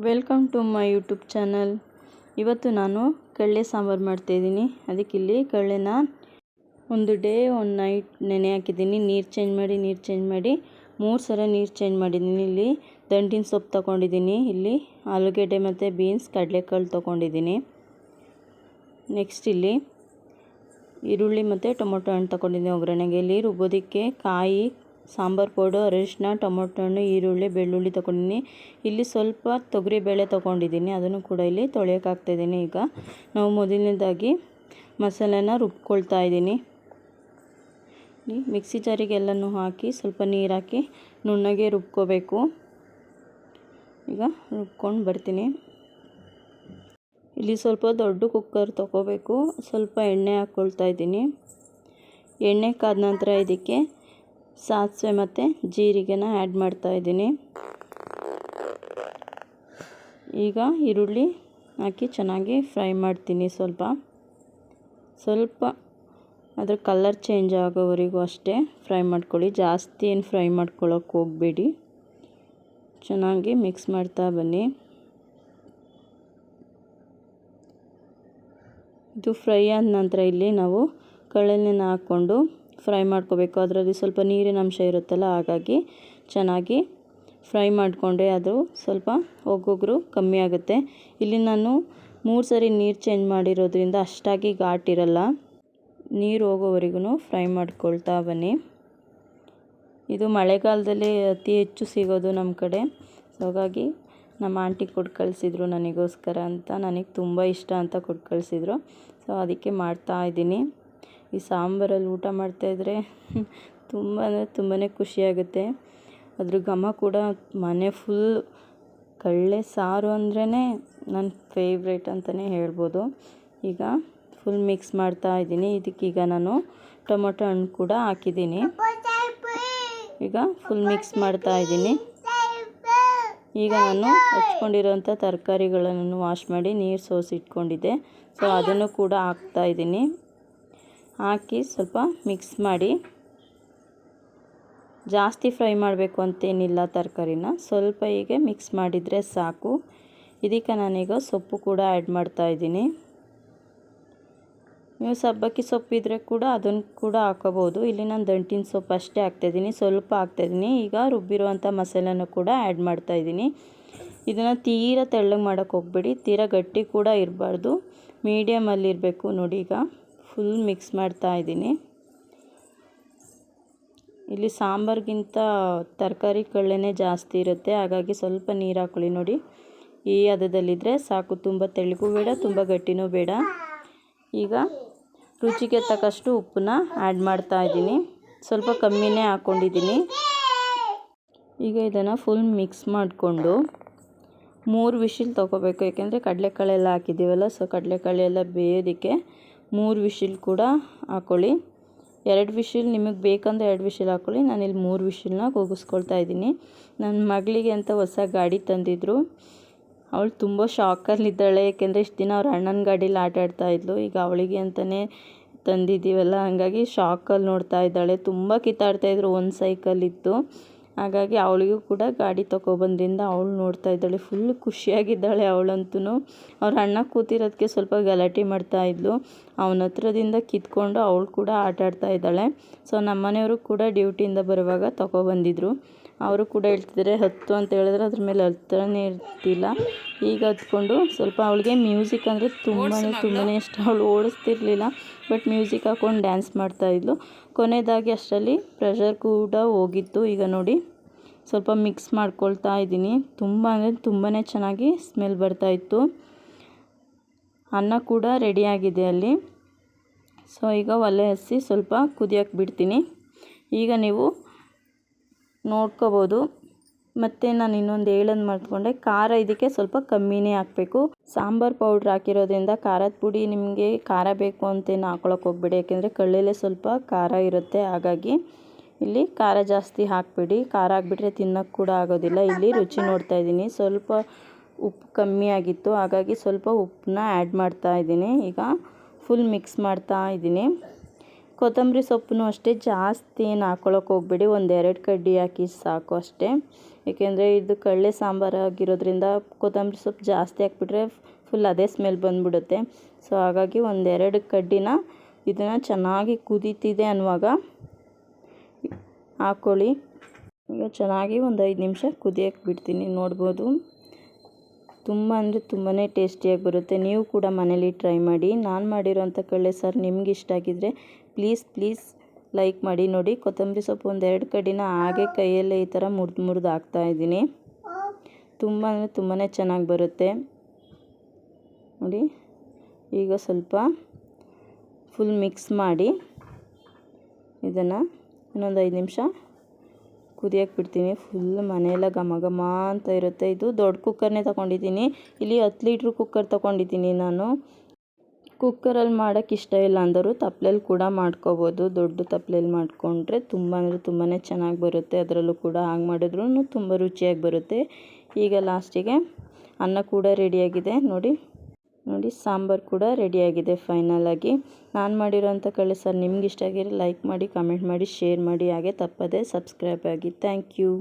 Welcome to my YouTube channel. ಇವತ್ತು ನಾನು ಕಡಲೆ ಸಾಂಬಾರು ಮಾಡ್ತಾಯಿದ್ದೀನಿ. ಅದಕ್ಕಿಲ್ಲಿ ಕಡಲೆನ ಒಂದು ನೈಟ್ ನೆನೆ ಹಾಕಿದ್ದೀನಿ. ನೀರು ಚೇಂಜ್ ಮಾಡಿ 3 ಸಲ ನೀರು ಚೇಂಜ್ ಮಾಡಿದ್ದೀನಿ. ಇಲ್ಲಿ ದಂಟಿನ ಸೊಪ್ಪು ತೊಗೊಂಡಿದ್ದೀನಿ. ಇಲ್ಲಿ ಆಲೂಗೆಡ್ಡೆ ಮತ್ತು ಬೀನ್ಸ್ ಕಡಲೆಕಾಳು ತೊಗೊಂಡಿದ್ದೀನಿ. ನೆಕ್ಸ್ಟ್ ಇಲ್ಲಿ ಈರುಳ್ಳಿ ಮತ್ತು ಟೊಮೊಟೊ ಹಣ್ಣು ತೊಗೊಂಡಿದ್ದೀನಿ ಒಗ್ಗರಣೆಗೆ. ಇಲ್ಲಿ ರುಬ್ಬೋದಕ್ಕೆ ಕಾಯಿ, ಸಾಂಬಾರು ಪೌಡರ್, ಅರಿಶಿನ, ಟೊಮೊಟೊ ಹಣ್ಣು, ಈರುಳ್ಳಿ, ಬೆಳ್ಳುಳ್ಳಿ ತೊಗೊಂಡಿದ್ದೀನಿ. ಇಲ್ಲಿ ಸ್ವಲ್ಪ ತೊಗರಿಬೇಳೆ ತೊಗೊಂಡಿದ್ದೀನಿ, ಅದನ್ನು ಕೂಡ ಇಲ್ಲಿ ತೊಳೆಯೋಕೆ ಹಾಕ್ತಾಯಿದ್ದೀನಿ. ಈಗ ನಾವು ಮೊದಲನೇದಾಗಿ ಮಸಾಲೆನ ರುಬ್ಕೊಳ್ತಾ ಇದ್ದೀನಿ. ಮಿಕ್ಸಿ ಜಾರಿಗೆ ಎಲ್ಲನೂ ಹಾಕಿ ಸ್ವಲ್ಪ ನೀರು ಹಾಕಿ ನುಣ್ಣಗೆ ರುಬ್ಕೋಬೇಕು. ಈಗ ರುಬ್ಕೊಂಡು ಬರ್ತೀನಿ. ಇಲ್ಲಿ ಸ್ವಲ್ಪ ದೊಡ್ಡ ಕುಕ್ಕರ್ ತೊಗೋಬೇಕು. ಸ್ವಲ್ಪ ಎಣ್ಣೆ ಹಾಕ್ಕೊಳ್ತಾ ಇದ್ದೀನಿ. ಎಣ್ಣೆ ಕಾದ ನಂತರ ಇದಕ್ಕೆ ಸಾಸಿವೆ ಮತ್ತು ಜೀರಿಗೆನ ಆ್ಯಡ್ ಮಾಡ್ತಾ ಇದ್ದೀನಿ. ಈಗ ಈರುಳ್ಳಿ ಹಾಕಿ ಚೆನ್ನಾಗಿ ಫ್ರೈ ಮಾಡ್ತೀನಿ. ಸ್ವಲ್ಪ ಅದ್ರ ಕಲರ್ ಚೇಂಜ್ ಆಗೋವರೆಗೂ ಅಷ್ಟೇ ಫ್ರೈ ಮಾಡ್ಕೊಳ್ಳಿ. ಜಾಸ್ತಿ ಏನು ಫ್ರೈ ಮಾಡ್ಕೊಳ್ಳೋಕೆ ಹೋಗಬೇಡಿ. ಚೆನ್ನಾಗಿ ಮಿಕ್ಸ್ ಮಾಡ್ತಾ ಬನ್ನಿ. ಇದು ಫ್ರೈ ಆದ ನಂತರ ಇಲ್ಲಿ ನಾವು ಕಡಲೆನ ಹಾಕ್ಕೊಂಡು ಫ್ರೈ ಮಾಡ್ಕೋಬೇಕು. ಅದರಲ್ಲಿ ಸ್ವಲ್ಪ ನೀರಿನ ಅಂಶ ಇರುತ್ತಲ್ಲ, ಹಾಗಾಗಿ ಚೆನ್ನಾಗಿ ಫ್ರೈ ಮಾಡಿಕೊಂಡ್ರೆ ಅದು ಸ್ವಲ್ಪ ಒಗ್ಗರು ಕಮ್ಮಿ ಆಗುತ್ತೆ. ಇಲ್ಲಿ ನಾನು 3 ಸರಿ ನೀರು ಚೇಂಜ್ ಮಾಡಿರೋದ್ರಿಂದ ಅಷ್ಟಾಗಿ ಘಾಟಿರಲ್ಲ. ನೀರು ಹೋಗೋವರೆಗೂ ಫ್ರೈ ಮಾಡ್ಕೊಳ್ತಾ ಬನ್ನಿ. ಇದು ಮಳೆಗಾಲದಲ್ಲಿ ಅತಿ ಹೆಚ್ಚು ಸಿಗೋದು ನಮ್ಮ ಕಡೆ. ಹಾಗಾಗಿ ನಮ್ಮ ಆಂಟಿ ಕೊಟ್ಟು ಕಳಿಸಿದ್ರು ನನಗೋಸ್ಕರ ಅಂತ. ನನಗೆ ತುಂಬ ಇಷ್ಟ ಅಂತ ಕೊಟ್ಟು ಕಳಿಸಿದ್ರು. ಸೊ ಅದಕ್ಕೆ ಮಾಡ್ತಾಯಿದ್ದೀನಿ. ಈ ಸಾಂಬಾರಲ್ಲಿ ಊಟ ಮಾಡ್ತಾಯಿದ್ರೆ ತುಂಬಾ ಖುಷಿಯಾಗುತ್ತೆ. ಅದ್ರ ಘಮ ಕೂಡ ಮನೆ ಫುಲ್. ಕಡಲೆ ಸಾರು ಅಂದ್ರೇ ನನ್ನ ಫೇವ್ರೇಟ್ ಅಂತಲೇ ಹೇಳ್ಬೋದು. ಈಗ ಫುಲ್ ಮಿಕ್ಸ್ ಮಾಡ್ತಾಯಿದ್ದೀನಿ. ಇದಕ್ಕೀಗ ನಾನು ಟೊಮೊಟೊ ಹಣ್ಣು ಕೂಡ ಹಾಕಿದ್ದೀನಿ. ಈಗ ಫುಲ್ ಮಿಕ್ಸ್ ಮಾಡ್ತಾಯಿದ್ದೀನಿ. ಈಗ ನಾನು ಹಚ್ಕೊಂಡಿರೋಂಥ ತರಕಾರಿಗಳನ್ನು ವಾಶ್ ಮಾಡಿ ನೀರು ಸೋಸಿ ಇಟ್ಕೊಂಡಿದ್ದೆ. ಸೊ ಅದನ್ನು ಕೂಡ ಹಾಕ್ತಾಯಿದ್ದೀನಿ. ಹಾಕಿ ಸ್ವಲ್ಪ ಮಿಕ್ಸ್ ಮಾಡಿ. ಜಾಸ್ತಿ ಫ್ರೈ ಮಾಡಬೇಕು ಅಂತೇನಿಲ್ಲ ತರಕಾರಿನ, ಸ್ವಲ್ಪ ಹೀಗೆ ಮಿಕ್ಸ್ ಮಾಡಿದರೆ ಸಾಕು. ಇದಕ್ಕೆ ನಾನೀಗ ಸೊಪ್ಪು ಕೂಡ ಆ್ಯಡ್ ಮಾಡ್ತಾಯಿದ್ದೀನಿ. ನೀವು ಸಬ್ಬಕ್ಕಿ ಸೊಪ್ಪಿದ್ರೆ ಕೂಡ ಅದನ್ನು ಕೂಡ ಹಾಕೋಬೋದು. ಇಲ್ಲಿ ನಾನು ದಂಟಿನ ಸೊಪ್ಪು ಅಷ್ಟೇ ಹಾಕ್ತಾಯಿದ್ದೀನಿ, ಸ್ವಲ್ಪ ಹಾಕ್ತಾಯಿದ್ದೀನಿ. ಈಗ ರುಬ್ಬಿರುವಂಥ ಮಸಾಲೆನೂ ಕೂಡ ಆ್ಯಡ್ ಮಾಡ್ತಾಯಿದ್ದೀನಿ. ಇದನ್ನು ತೀರಾ ತೆಳ್ಳಗೆ ಮಾಡೋಕ್ಕೆ ಹೋಗಬೇಡಿ, ತೀರಾ ಗಟ್ಟಿ ಕೂಡ ಇರಬಾರ್ದು, ಮೀಡಿಯಮಲ್ಲಿರಬೇಕು. ನೋಡಿ, ಈಗ ಫುಲ್ ಮಿಕ್ಸ್ ಮಾಡ್ತಾಯಿದ್ದೀನಿ. ಇಲ್ಲಿ ಸಾಂಬಾರಿಗಿಂತ ತರಕಾರಿ ಕಡಲೆನೇ ಜಾಸ್ತಿ ಇರುತ್ತೆ, ಹಾಗಾಗಿ ಸ್ವಲ್ಪ ನೀರು ಹಾಕ್ಕೊಳ್ಳಿ. ನೋಡಿ, ಈ ಹದದಲ್ಲಿದ್ದರೆ ಸಾಕು. ತುಂಬ ತೆಳ್ಳಗೂ ಬೇಡ, ತುಂಬ ಗಟ್ಟಿನೂ ಬೇಡ. ಈಗ ರುಚಿಗೆ ತಕ್ಕಷ್ಟು ಉಪ್ಪನ್ನ ಆ್ಯಡ್ ಮಾಡ್ತಾಯಿದ್ದೀನಿ. ಸ್ವಲ್ಪ ಕಮ್ಮಿನೇ ಹಾಕ್ಕೊಂಡಿದ್ದೀನಿ. ಈಗ ಇದನ್ನು ಫುಲ್ ಮಿಕ್ಸ್ ಮಾಡಿಕೊಂಡು 3 ವಿಷಿಲ್ ತೊಗೋಬೇಕು. ಯಾಕೆಂದರೆ ಕಡಲೆಕಾಳೆಲ್ಲ ಹಾಕಿದ್ದೀವಲ್ಲ, ಸೊ ಕಡಲೆಕಾಳೆಲ್ಲ ಬೇಯೋದಕ್ಕೆ 3 ವಿಷಿಲ್ ಕೂಡ ಹಾಕ್ಕೊಳ್ಳಿ. 2 ವಿಷಿಲ್ ನಿಮಗೆ ಬೇಕಂದರೆ 2 ವಿಷಿಲ್ ಹಾಕ್ಕೊಳ್ಳಿ. ನಾನಿಲ್ಲಿ 3 ವಿಷಿಲ್ನ ಕೂಗಿಸ್ಕೊಳ್ತಾ ಇದ್ದೀನಿ. ನನ್ನ ಮಗಳಿಗೆ ಅಂತ ಹೊಸ ಗಾಡಿ ತಂದಿದ್ರು. ಅವಳು ತುಂಬ ಶಾಕಲ್ಲಿದ್ದಾಳೆ. ಯಾಕೆಂದರೆ ಇಷ್ಟು ದಿನ ಅವ್ರ ಅಣ್ಣನ ಗಾಡೀಲಿ ಆಟ ಆಡ್ತಾಯಿದ್ಲು. ಈಗ ಅವಳಿಗೆ ಅಂತಲೇ ತಂದಿದ್ದೀವಲ್ಲ, ಹಾಗಾಗಿ ಶಾಕಲ್ಲಿ ನೋಡ್ತಾ ಇದ್ದಾಳೆ. ತುಂಬ ಕಿತ್ತಾಡ್ತಾಯಿದ್ರು. ಒಂದು ಸೈಕಲ್ ಇತ್ತು, ಹಾಗಾಗಿ ಅವಳಿಗೂ ಕೂಡ ಗಾಡಿ ತೊಗೊಬಂದ್ರಿಂದ ಅವಳು ನೋಡ್ತಾ ಇದ್ದಾಳೆ. ಫುಲ್ ಖುಷಿಯಾಗಿದ್ದಾಳೆ ಅವಳಂತೂ. ಅವ್ರ ಅಣ್ಣ ಕೂತಿರೋದಕ್ಕೆ ಸ್ವಲ್ಪ ಗಲಾಟೆ ಮಾಡ್ತಾಯಿದ್ಲು. ಅವನ ಹತ್ರದಿಂದ ಕಿತ್ಕೊಂಡು ಅವಳು ಕೂಡ ಆಟ ಆಡ್ತಾ ಇದ್ದಾಳೆ. ಸೊ ನಮ್ಮನೆಯವರು ಕೂಡ ಡ್ಯೂಟಿಯಿಂದ ಬರುವಾಗ ತೊಗೊಬಂದಿದ್ರು. ಅವರು ಕೂಡ ಹೇಳ್ತಿದ್ದಾರೆ ಹತ್ತು ಅಂತ ಹೇಳಿದ್ರೆ ಅದ್ರ ಮೇಲೆ ಹತ್ತನೇ ಇರ್ತಿಲ್ಲ. ಈಗ ಹತ್ಕೊಂಡು ಸ್ವಲ್ಪ ಅವಳಿಗೆ ಮ್ಯೂಸಿಕ್ ಅಂದರೆ ತುಂಬಾ ಇಷ್ಟ. ಅವಳು ಓಡಿಸ್ತಿರ್ಲಿಲ್ಲ, ಬಟ್ ಮ್ಯೂಸಿಕ್ ಹಾಕ್ಕೊಂಡು ಡ್ಯಾನ್ಸ್ ಮಾಡ್ತಾಯಿದ್ಲು. ಕೊನೆಯದಾಗಿ ಅಷ್ಟರಲ್ಲಿ ಪ್ರೆಷರ್ ಕೂಡ ಹೋಗಿತ್ತು. ಈಗ ನೋಡಿ, ಸ್ವಲ್ಪ ಮಿಕ್ಸ್ ಮಾಡ್ಕೊಳ್ತಾ ಇದ್ದೀನಿ. ತುಂಬಾ ಚೆನ್ನಾಗಿ ಸ್ಮೆಲ್ ಬರ್ತಾಯಿತ್ತು. ಅನ್ನ ಕೂಡ ರೆಡಿಯಾಗಿದೆ ಅಲ್ಲಿ. ಸೊ ಈಗ ಒಲೆ ಹಚ್ಚಿ ಸ್ವಲ್ಪ ಕುದಿಯೋಕ್ಕೆ ಬಿಡ್ತೀನಿ. ಈಗ ನೀವು ನೋಡ್ಕೋಬೋದು. ಮತ್ತು ನಾನು ಇನ್ನೊಂದು ಹೇಳೋದು ಮರೆತುಕೊಂಡೆ, ಖಾರ ಇದಕ್ಕೆ ಸ್ವಲ್ಪ ಕಮ್ಮಿನೇ ಹಾಕಬೇಕು. ಸಾಂಬಾರು ಪೌಡ್ರ್ ಹಾಕಿರೋದ್ರಿಂದ ಖಾರದ ಪುಡಿ ನಿಮಗೆ ಖಾರ ಬೇಕು ಅಂತೇನು ಹಾಕ್ಕೊಳಕ್ಕೆ ಹೋಗಬೇಡಿ. ಯಾಕೆಂದರೆ ಕಳ್ಳಲ್ಲೇ ಸ್ವಲ್ಪ ಖಾರ ಇರುತ್ತೆ, ಹಾಗಾಗಿ ಇಲ್ಲಿ ಖಾರ ಜಾಸ್ತಿ ಹಾಕಬೇಡಿ. ಖಾರ ಹಾಕ್ಬಿಟ್ರೆ ತಿನ್ನೋಕ್ಕೆ ಕೂಡ ಆಗೋದಿಲ್ಲ. ಇಲ್ಲಿ ರುಚಿ ನೋಡ್ತಾ ಇದ್ದೀನಿ, ಸ್ವಲ್ಪ ಉಪ್ಪು ಕಮ್ಮಿ ಆಗಿತ್ತು, ಹಾಗಾಗಿ ಸ್ವಲ್ಪ ಉಪ್ಪನ್ನ ಆ್ಯಡ್ ಮಾಡ್ತಾ ಇದ್ದೀನಿ. ಈಗ ಫುಲ್ ಮಿಕ್ಸ್ ಮಾಡ್ತಾ ಇದ್ದೀನಿ. ಕೊತ್ತಂಬರಿ ಸೊಪ್ಪನ್ನು ಅಷ್ಟೇ ಜಾಸ್ತಿ ಏನು ಹಾಕ್ಕೊಳಕ್ಕೆ ಹೋಗಬೇಡಿ. 1-2 ಕಡ್ಡಿ ಹಾಕಿ ಸಾಕು ಅಷ್ಟೇ. ಏಕೆಂದರೆ ಇದು ಕಡಲೆ ಸಾಂಬಾರು ಆಗಿರೋದ್ರಿಂದ ಕೊತ್ತಂಬರಿ ಸೊಪ್ಪು ಜಾಸ್ತಿ ಹಾಕ್ಬಿಟ್ರೆ ಫುಲ್ ಅದೇ ಸ್ಮೆಲ್ ಬಂದುಬಿಡುತ್ತೆ. ಸೊ ಹಾಗಾಗಿ ಒಂದೆರಡು ಕಡ್ಡಿನ ಇದನ್ನು ಚೆನ್ನಾಗಿ ಕುದೀತಿದೆ ಅನ್ನುವಾಗ ಹಾಕ್ಕೊಳ್ಳಿ. ಈಗ ಚೆನ್ನಾಗಿ ಒಂದು 5 ನಿಮಿಷ ಕುದಿಯೋಕ್ಕೆ ಬಿಡ್ತೀನಿ. ನೋಡ್ಬೋದು ತುಂಬ ಅಂದರೆ ತುಂಬಾ ಟೇಸ್ಟಿಯಾಗಿ ಬರುತ್ತೆ. ನೀವು ಕೂಡ ಮನೇಲಿ ಟ್ರೈ ಮಾಡಿ. ನಾನು ಮಾಡಿರೋಂಥ ಕಡಲೆ ಸಾರು ನಿಮ್ಗೆ ಇಷ್ಟ ಆಗಿದ್ದರೆ ಪ್ಲೀಸ್ ಲೈಕ್ ಮಾಡಿ. ನೋಡಿ ಕೊತ್ತಂಬರಿ ಸೊಪ್ಪು ಒಂದೆರಡು ಕಡ್ಡಿನ ಹಾಗೆ ಕೈಯಲ್ಲೇ ಈ ಥರ ಮುರಿದು ಹಾಕ್ತಾಯಿದ್ದೀನಿ. ತುಂಬ ಅಂದರೆ ತುಂಬಾ ಚೆನ್ನಾಗಿ ಬರುತ್ತೆ ನೋಡಿ. ಈಗ ಸ್ವಲ್ಪ ಫುಲ್ ಮಿಕ್ಸ್ ಮಾಡಿ ಇದನ್ನು ಇನ್ನೊಂದು 5 ನಿಮಿಷ ಕುದಿಯೋಕ್ಕೆ ಬಿಡ್ತೀನಿ. ಫುಲ್ ಮನೆಯೆಲ್ಲ ಘಮ ಘಮ ಅಂತ ಇರುತ್ತೆ. ಇದು ದೊಡ್ಡ ಕುಕ್ಕರ್ನೇ ತೊಗೊಂಡಿದ್ದೀನಿ. ಇಲ್ಲಿ 10 ಲೀಟ್ರ್ ಕುಕ್ಕರ್ ತೊಗೊಂಡಿದ್ದೀನಿ ನಾನು. ಕುಕ್ಕರಲ್ಲಿ ಮಾಡೋಕ್ಕೆ ಇಷ್ಟ ಇಲ್ಲ ಅಂದರು ತಪ್ಪಲೆಯಲ್ಲಿ ಕೂಡ ಮಾಡ್ಕೋಬೋದು. ದೊಡ್ಡ ತಪ್ಪಲೆಯಲ್ಲಿ ಮಾಡಿಕೊಂಡ್ರೆ ತುಂಬ ಅಂದರೆ ತುಂಬಾ ಚೆನ್ನಾಗಿ ಬರುತ್ತೆ. ಅದರಲ್ಲೂ ಕೂಡ ಹಾಗೆ ಮಾಡಿದ್ರೂ ತುಂಬ ರುಚಿಯಾಗಿ ಬರುತ್ತೆ. ಈಗ ಲಾಸ್ಟಿಗೆ ಅನ್ನ ಕೂಡ ರೆಡಿಯಾಗಿದೆ ನೋಡಿ. ಸಾಂಬಾರು ಕೂಡ ರೆಡಿಯಾಗಿದೆ ಫೈನಲಾಗಿ. ನಾನು ಮಾಡಿರೋಂಥ ಕಡಲೆ ಸಾರು ನಿಮ್ಗೆ ಇಷ್ಟ ಆಗಿದ್ರೆ ಲೈಕ್ ಮಾಡಿ, ಕಮೆಂಟ್ ಮಾಡಿ, ಶೇರ್ ಮಾಡಿ. ಹಾಗೆ ತಪ್ಪದೆ ಸಬ್ಸ್ಕ್ರೈಬ್ ಆಗಿ. Thank you.